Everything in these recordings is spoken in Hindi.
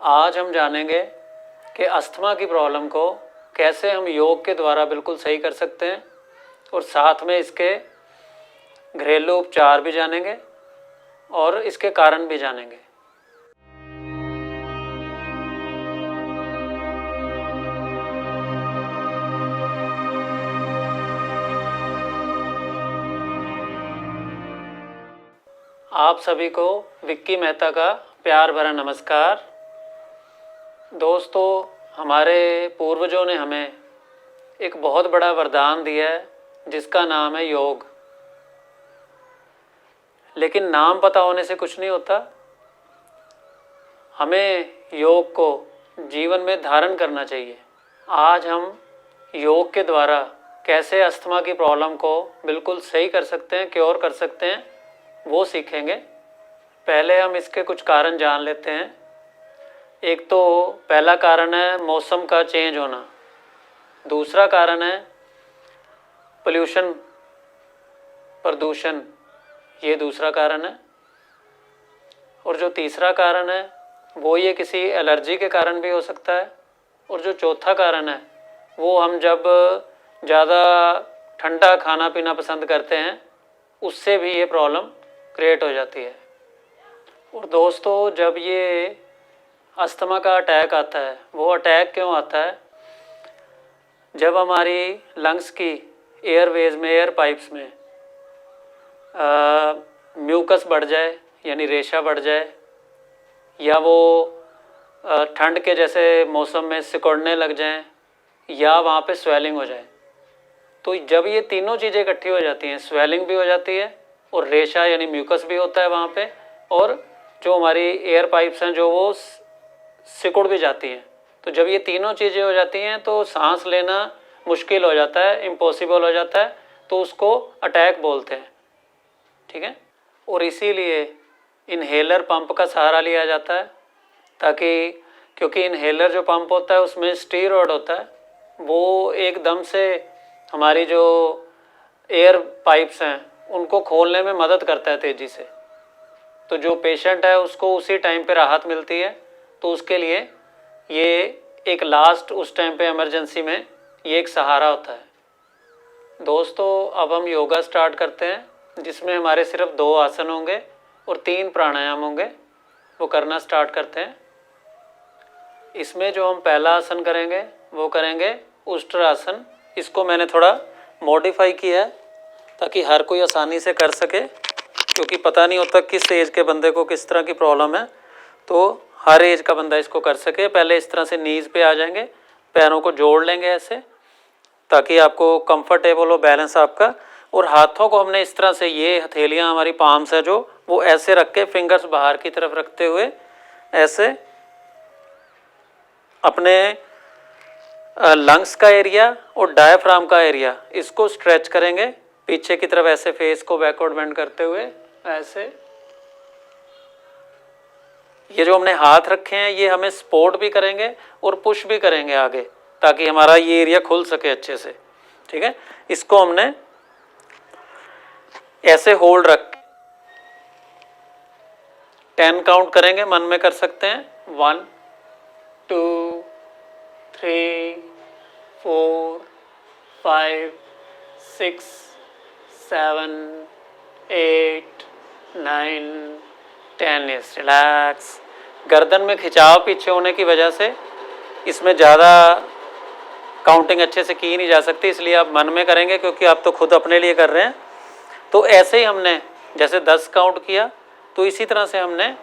आज हम जानेंगे कि अस्थमा की प्रॉब्लम को कैसे हम योग के द्वारा बिल्कुल सही कर सकते हैं और साथ में इसके घरेलू उपचार भी जानेंगे और इसके कारण भी जानेंगे। आप सभी को विक्की मेहता का प्यार भरा नमस्कार। दोस्तों, हमारे पूर्वजों ने हमें एक बहुत बड़ा वरदान दिया है जिसका नाम है योग। लेकिन नाम पता होने से कुछ नहीं होता, हमें योग को जीवन में धारण करना चाहिए। आज हम योग के द्वारा कैसे अस्थमा की प्रॉब्लम को बिल्कुल सही कर सकते हैं, क्योर कर सकते हैं, वो सीखेंगे। पहले हम इसके कुछ कारण जान लेते हैं। एक तो पहला कारण है मौसम का चेंज होना, दूसरा कारण है प्रदूषण, ये दूसरा कारण है, और जो तीसरा कारण है वो ये किसी एलर्जी के कारण भी हो सकता है, और जो चौथा कारण है वो हम जब ज़्यादा ठंडा खाना पीना पसंद करते हैं उससे भी ये प्रॉब्लम क्रिएट हो जाती है। और दोस्तों, जब ये अस्थमा का अटैक आता है, वो अटैक क्यों आता है? जब हमारी लंग्स की एयरवेज में, एयर पाइप्स में म्यूकस बढ़ जाए, यानी रेशा बढ़ जाए, या वो ठंड के जैसे मौसम में सिकुड़ने लग जाएं, या वहाँ पे स्वेलिंग हो जाए, तो जब ये तीनों चीज़ें इकट्ठी हो जाती हैं, स्वेलिंग भी हो जाती है और रेशा यानी म्यूकस भी होता है वहाँ पे, और जो हमारी एयर पाइप्स हैं जो वो सिकुड़ भी जाती हैं, तो जब ये तीनों चीज़ें हो जाती हैं तो सांस लेना मुश्किल हो जाता है, इम्पॉसिबल हो जाता है, तो उसको अटैक बोलते हैं। ठीक है, और इसीलिए इन्हेलर पंप का सहारा लिया जाता है, ताकि क्योंकि इन्हेलर जो पंप होता है उसमें स्टीरॉयड होता है, वो एकदम से हमारी जो एयर पाइप्स हैं उनको खोलने में मदद करता है तेज़ी से, तो जो पेशेंट है उसको उसी टाइम पे राहत मिलती है। तो उसके लिए ये एक लास्ट उस टाइम पे इमरजेंसी में ये एक सहारा होता है। दोस्तों, अब हम योगा स्टार्ट करते हैं, जिसमें हमारे सिर्फ 2 आसन होंगे और 3 प्राणायाम होंगे, वो करना स्टार्ट करते हैं। इसमें जो हम पहला आसन करेंगे वो करेंगे उष्ट्रासन। इसको मैंने थोड़ा मॉडिफाई किया है ताकि हर कोई आसानी से कर सके, क्योंकि पता नहीं होता किस एज के बंदे को किस तरह की प्रॉब्लम है, तो हर एज का बंदा इसको कर सके। पहले इस तरह से नीज़ पे आ जाएंगे, पैरों को जोड़ लेंगे ऐसे, ताकि आपको कंफर्टेबल हो बैलेंस आपका, और हाथों को हमने इस तरह से, ये हथेलियाँ हमारी पाम्स है जो, वो ऐसे रख के फिंगर्स बाहर की तरफ रखते हुए ऐसे अपने लंग्स का एरिया और डायफ्राम का एरिया इसको स्ट्रेच करेंगे पीछे की तरफ, ऐसे फेस को बैकवर्ड बेंड करते हुए ऐसे। ये जो हमने हाथ रखे हैं ये हमें सपोर्ट भी करेंगे और पुश भी करेंगे आगे, ताकि हमारा ये एरिया खुल सके अच्छे से। ठीक है, इसको हमने ऐसे होल्ड रख 10 काउंट करेंगे, मन में कर सकते हैं। 1 2 3 4 5 6 7 8 9 10। Yes, relax. गर्दन में खिंचाव पीछे होने की वजह से इसमें ज़्यादा काउंटिंग अच्छे से की नहीं जा सकती, इसलिए आप मन में करेंगे, क्योंकि आप तो खुद अपने लिए कर रहे हैं। तो ऐसे ही हमने जैसे 10 काउंट किया, तो इसी तरह से हमने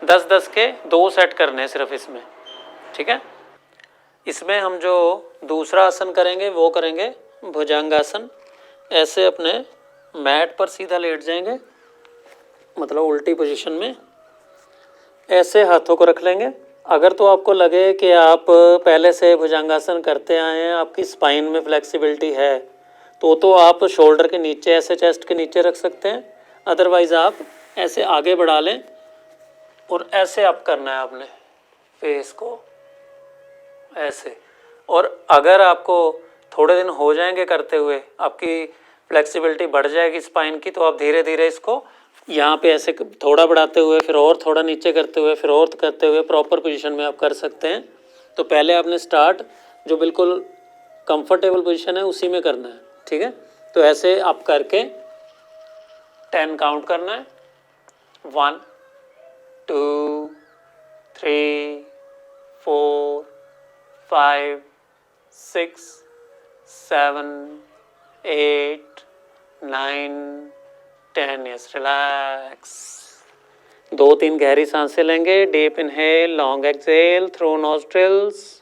10-10 के 2 सेट करने हैं सिर्फ इसमें। ठीक है, इसमें हम जो दूसरा आसन करेंगे वो करेंगे भुजंगासन। ऐसे अपने मैट पर सीधा लेट जाएंगे, मतलब उल्टी पोजीशन में, ऐसे हाथों को रख लेंगे। अगर तो आपको लगे कि आप पहले से भुजंगासन करते आए हैं, आपकी स्पाइन में फ्लेक्सिबिलिटी है, तो आप शोल्डर के नीचे, ऐसे चेस्ट के नीचे रख सकते हैं। अदरवाइज़ आप ऐसे आगे बढ़ा लें और ऐसे अप करना है आपने फेस को ऐसे। और अगर आपको थोड़े दिन हो जाएंगे करते हुए, आपकी फ्लेक्सिबिलिटी बढ़ जाएगी स्पाइन की, तो आप धीरे धीरे इसको यहाँ पे ऐसे थोड़ा बढ़ाते हुए, फिर और थोड़ा नीचे करते हुए, फिर और करते हुए प्रॉपर पोजीशन में आप कर सकते हैं। तो पहले आपने स्टार्ट जो बिल्कुल कंफर्टेबल पोजीशन है उसी में करना है, ठीक है। तो ऐसे आप करके 10 काउंट करना है। 1 2 3 4 5 6 7 8 9 10। Yes, relax. 2-3 गहरी सांसें लेंगे। Deep inhale, long exhale through nostrils.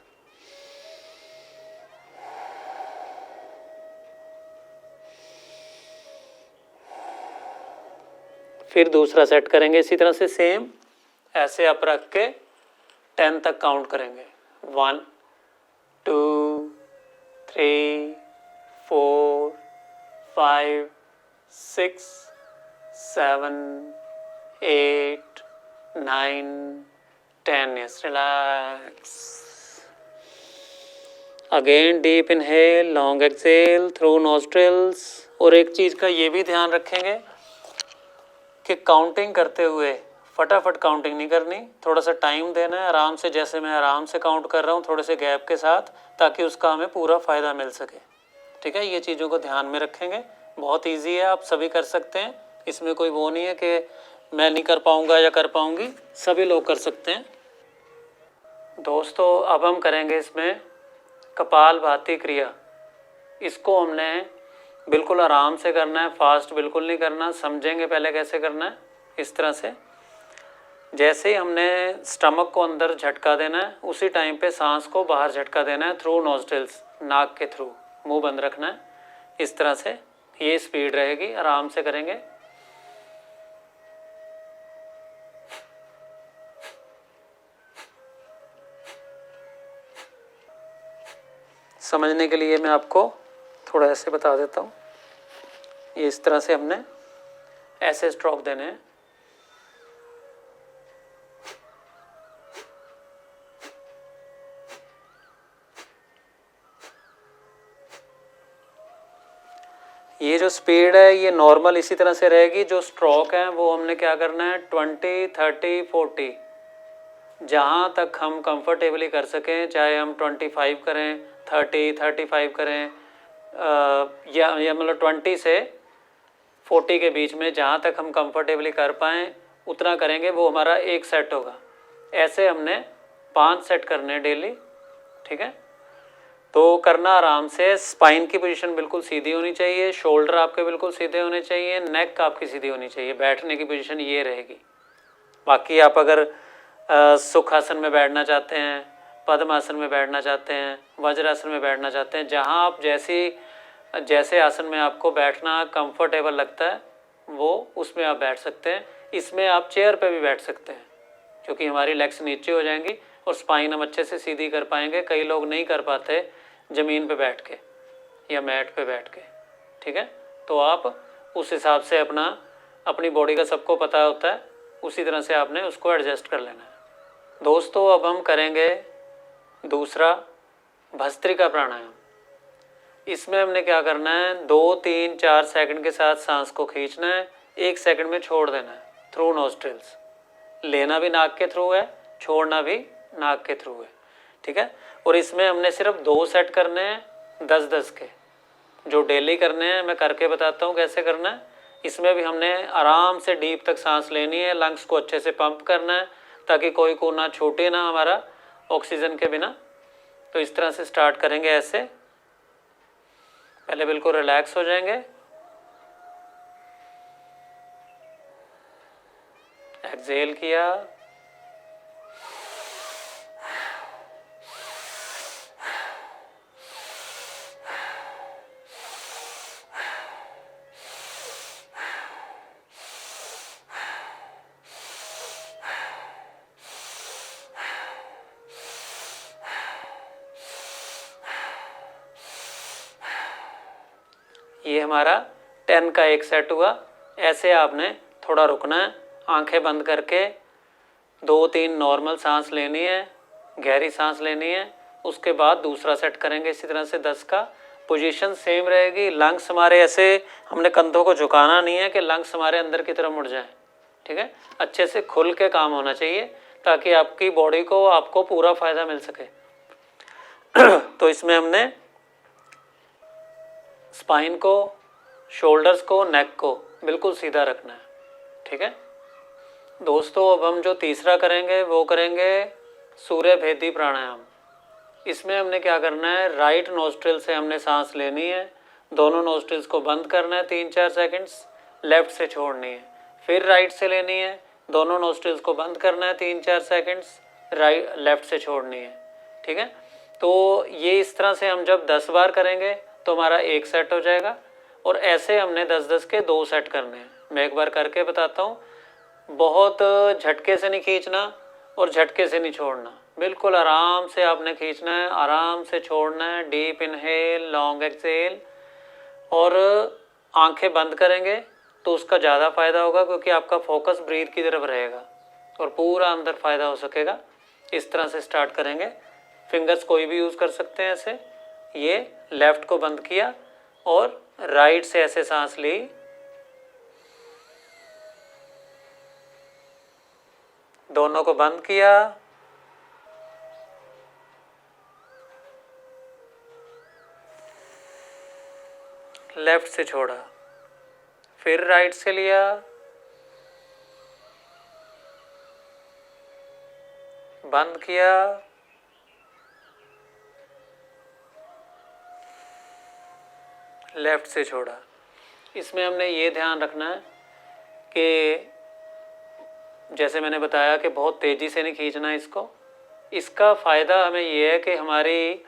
फिर दूसरा सेट करेंगे इसी तरह से सेम, ऐसे आप रख के 10 तक काउंट करेंगे। 1 2 3 4 5 6 7 8 9 10। Yes, relax. Again deep inhale, long exhale through nostrils. और एक चीज़ का ये भी ध्यान रखेंगे कि काउंटिंग करते हुए फटाफट काउंटिंग नहीं करनी, थोड़ा सा टाइम देना है आराम से। जैसे मैं आराम से काउंट कर रहा हूँ थोड़े से गैप के साथ, ताकि उसका हमें पूरा फ़ायदा मिल सके, ठीक है। ये चीज़ों को ध्यान में रखेंगे। बहुत इजी है, आप सभी कर सकते हैं। इसमें कोई वो नहीं है कि मैं नहीं कर पाऊँगा या कर पाऊँगी, सभी लोग कर सकते हैं। दोस्तों अब हम करेंगे इसमें कपालभाति क्रिया। इसको हमने बिल्कुल आराम से करना है, फास्ट बिल्कुल नहीं करना। समझेंगे पहले कैसे करना है। इस तरह से जैसे ही हमने स्टमक को अंदर झटका देना है, उसी टाइम पे सांस को बाहर झटका देना है थ्रू नोस्ट्रिल्स, नाक के थ्रू। मुंह बंद रखना है इस तरह से। ये स्पीड रहेगी, आराम से करेंगे। समझने के लिए मैं आपको थोड़ा ऐसे बता देता हूँ। ये इस तरह से हमने ऐसे स्ट्रोक देने हैं। ये जो स्पीड है ये नॉर्मल इसी तरह से रहेगी। जो स्ट्रोक है वो हमने क्या करना है 20 30 40, जहाँ तक हम कंफर्टेबली कर सकें। चाहे हम 25 करें, 30 35 करें, या मतलब 20 से 40 के बीच में जहाँ तक हम कंफर्टेबली कर पाएँ उतना करेंगे। वो हमारा एक सेट होगा। ऐसे हमने 5 सेट करने डेली, ठीक है। तो करना आराम से। स्पाइन की पोजीशन बिल्कुल सीधी होनी चाहिए, शोल्डर आपके बिल्कुल सीधे होने चाहिए, नेक आपकी सीधी होनी चाहिए। बैठने की पोजीशन ये रहेगी। बाकी आप अगर सुखासन में बैठना चाहते हैं, पद्मासन में बैठना चाहते हैं, वज्रासन में बैठना चाहते हैं, जहाँ आप जैसे आसन में आपको बैठना कंफर्टेबल लगता है वो उसमें आप बैठ सकते हैं। इसमें आप चेयर पे भी बैठ सकते हैं, क्योंकि हमारी लेग्स नीचे हो जाएंगी और स्पाइन हम अच्छे से सीधी कर पाएंगे। कई लोग नहीं कर पाते ज़मीन पे बैठ के या मैट पे बैठ के, ठीक है। तो आप उस हिसाब से अपनी बॉडी का सबको पता होता है, उसी तरह से आपने उसको एडजस्ट कर लेना है। दोस्तों अब हम करेंगे दूसरा भस्त्रिका प्राणायाम। इसमें हमने क्या करना है 2 3 4 सेकंड के साथ सांस को खींचना है, 1 सेकंड में छोड़ देना है थ्रू नोस्ट्रिल्स। लेना भी नाक के थ्रू है, छोड़ना भी नाक के थ्रू है, ठीक है। और इसमें हमने सिर्फ 2 सेट करने हैं 10-10 के, जो डेली करने हैं। मैं करके बताता हूँ कैसे करना है। इसमें भी हमने आराम से डीप तक सांस लेनी है, लंग्स को अच्छे से पंप करना है ताकि कोई कोना छूटे ना हमारा ऑक्सीजन के बिना। तो इस तरह से स्टार्ट करेंगे ऐसे। पहले बिल्कुल रिलैक्स हो जाएंगे, एक्सहेल किया, ये हमारा 10 का एक सेट हुआ। ऐसे आपने थोड़ा रुकना है, आंखें बंद करके 2-3 नॉर्मल सांस लेनी है, गहरी सांस लेनी है। उसके बाद दूसरा सेट करेंगे इसी तरह से 10 का। पोजीशन सेम रहेगी। लंग्स हमारे ऐसे, हमने कंधों को झुकाना नहीं है कि लंग्स हमारे अंदर की तरफ मुड़ जाए, ठीक है। अच्छे से खुल के काम होना चाहिए ताकि आपकी बॉडी को, आपको पूरा फ़ायदा मिल सके। तो इसमें हमने स्पाइन को, शोल्डर्स को, नेक को बिल्कुल सीधा रखना है, ठीक है दोस्तों। अब हम जो तीसरा करेंगे वो करेंगे सूर्य भेदी प्राणायाम। इसमें हमने क्या करना है, राइट नोस्ट्रिल से हमने सांस लेनी है, दोनों नोस्ट्रिल्स को बंद करना है 3-4 सेकंड्स, लेफ्ट से छोड़नी है। फिर राइट से लेनी है, दोनों नोस्ट्रिल्स को बंद करना है 3-4 सेकंड्स, राइट लेफ्ट से छोड़नी है, ठीक है। तो ये इस तरह से हम जब 10 बार करेंगे तो हमारा एक सेट हो जाएगा, और ऐसे हमने 10-10 के 2 सेट करने हैं। मैं एक बार करके बताता हूँ। बहुत झटके से नहीं खींचना और झटके से नहीं छोड़ना, बिल्कुल आराम से आपने खींचना है, आराम से छोड़ना है। डीप इनहेल, लॉन्ग एक्सहेल, और आंखें बंद करेंगे तो उसका ज़्यादा फ़ायदा होगा क्योंकि आपका फोकस ब्रीथ की तरफ रहेगा और पूरा अंदर फ़ायदा हो सकेगा। इस तरह से स्टार्ट करेंगे। फिंगर्स कोई भी यूज़ कर सकते हैं ऐसे। ये लेफ़्ट को बंद किया और राइट से ऐसे सांस ली, दोनों को बंद किया, लेफ्ट से छोड़ा, फिर राइट से लिया, बंद किया, लेफ्ट से छोड़ा। इसमें हमने ये ध्यान रखना है कि जैसे मैंने बताया कि बहुत तेज़ी से नहीं खींचना है इसको। इसका फ़ायदा हमें ये है कि हमारी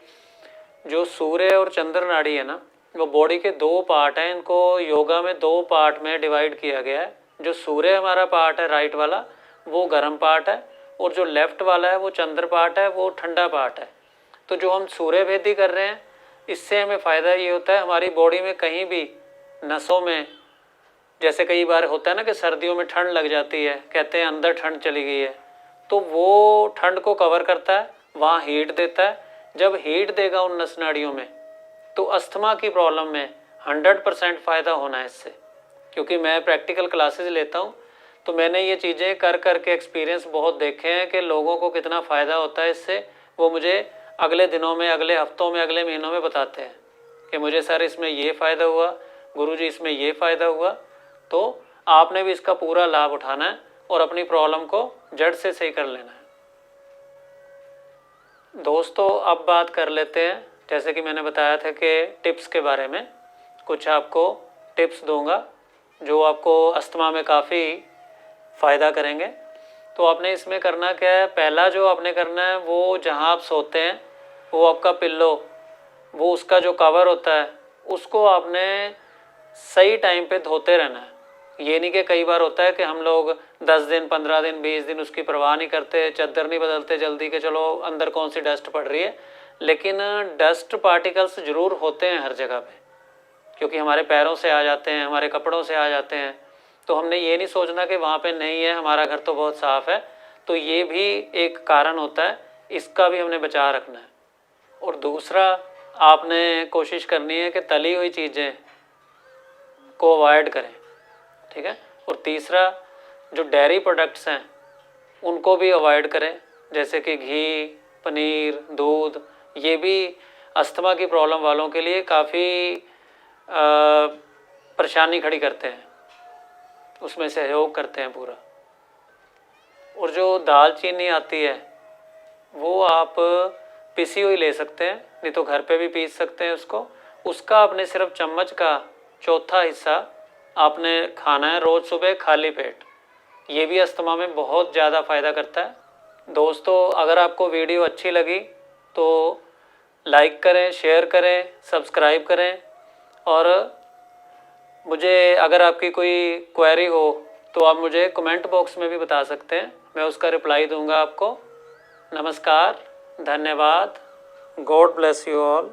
जो सूर्य और चंद्र नाड़ी है ना, वो बॉडी के 2 पार्ट हैं। इनको योगा में 2 पार्ट में डिवाइड किया गया है। जो सूर्य हमारा पार्ट है राइट वाला, वो गर्म पार्ट है, और जो लेफ़्ट वाला है वो चंद्र पार्ट है, वो ठंडा पार्ट है। तो जो हम सूर्य भेदी कर रहे हैं, इससे हमें फ़ायदा ये होता है हमारी बॉडी में कहीं भी नसों में, जैसे कई बार होता है ना कि सर्दियों में ठंड लग जाती है, कहते हैं अंदर ठंड चली गई है, तो वो ठंड को कवर करता है, वहाँ हीट देता है। जब हीट देगा उन नस नाड़ियों में तो अस्थमा की प्रॉब्लम में 100% फ़ायदा होना है इससे। क्योंकि मैं प्रैक्टिकल क्लासेस लेता हूँ तो मैंने ये चीज़ें कर कर के एक्सपीरियंस बहुत देखे हैं कि लोगों को कितना फ़ायदा होता है इससे। वो मुझे अगले दिनों में, अगले हफ्तों में, अगले महीनों में बताते हैं कि मुझे सर इसमें ये फ़ायदा हुआ, गुरुजी इसमें ये फ़ायदा हुआ। तो आपने भी इसका पूरा लाभ उठाना है और अपनी प्रॉब्लम को जड़ से सही कर लेना है। दोस्तों अब बात कर लेते हैं, जैसे कि मैंने बताया था कि टिप्स के बारे में कुछ आपको टिप्स दूंगा जो आपको अस्थमा में काफ़ी फ़ायदा करेंगे। तो आपने इसमें करना क्या है, पहला जो आपने करना है वो जहाँ आप सोते हैं वो आपका पिल्लो, वो उसका जो कवर होता है उसको आपने सही टाइम पे धोते रहना है। ये नहीं कि कई बार होता है कि हम लोग 10 दिन, 15 दिन, 20 दिन उसकी परवाह नहीं करते, चादर नहीं बदलते जल्दी के चलो अंदर कौन सी डस्ट पड़ रही है। लेकिन डस्ट पार्टिकल्स ज़रूर होते हैं हर जगह पे, क्योंकि हमारे पैरों से आ जाते हैं, हमारे कपड़ों से आ जाते हैं। तो हमने ये नहीं सोचना कि वहाँ पे नहीं है, हमारा घर तो बहुत साफ़ है। तो ये भी एक कारण होता है, इसका भी हमने बचा रखना है। और दूसरा आपने कोशिश करनी है कि तली हुई चीज़ें को अवॉइड करें, ठीक है। और तीसरा जो डेयरी प्रोडक्ट्स हैं उनको भी अवॉइड करें, जैसे कि घी, पनीर, दूध। ये भी अस्थमा की प्रॉब्लम वालों के लिए काफ़ी परेशानी खड़ी करते हैं, उसमें सहयोग करते हैं पूरा। और जो दालचीनी आती है वो आप पिसी हुई ले सकते हैं, नहीं तो घर पे भी पीस सकते हैं उसको। उसका आपने सिर्फ चम्मच का चौथा हिस्सा आपने खाना है रोज़ सुबह खाली पेट। ये भी अस्थमा में बहुत ज़्यादा फ़ायदा करता है। दोस्तों अगर आपको वीडियो अच्छी लगी तो लाइक करें, शेयर करें, सब्सक्राइब करें। और मुझे अगर आपकी कोई क्वेरी हो तो आप मुझे कमेंट बॉक्स में भी बता सकते हैं, मैं उसका रिप्लाई दूंगा आपको। नमस्कार, धन्यवाद, गॉड ब्लेस यू ऑल।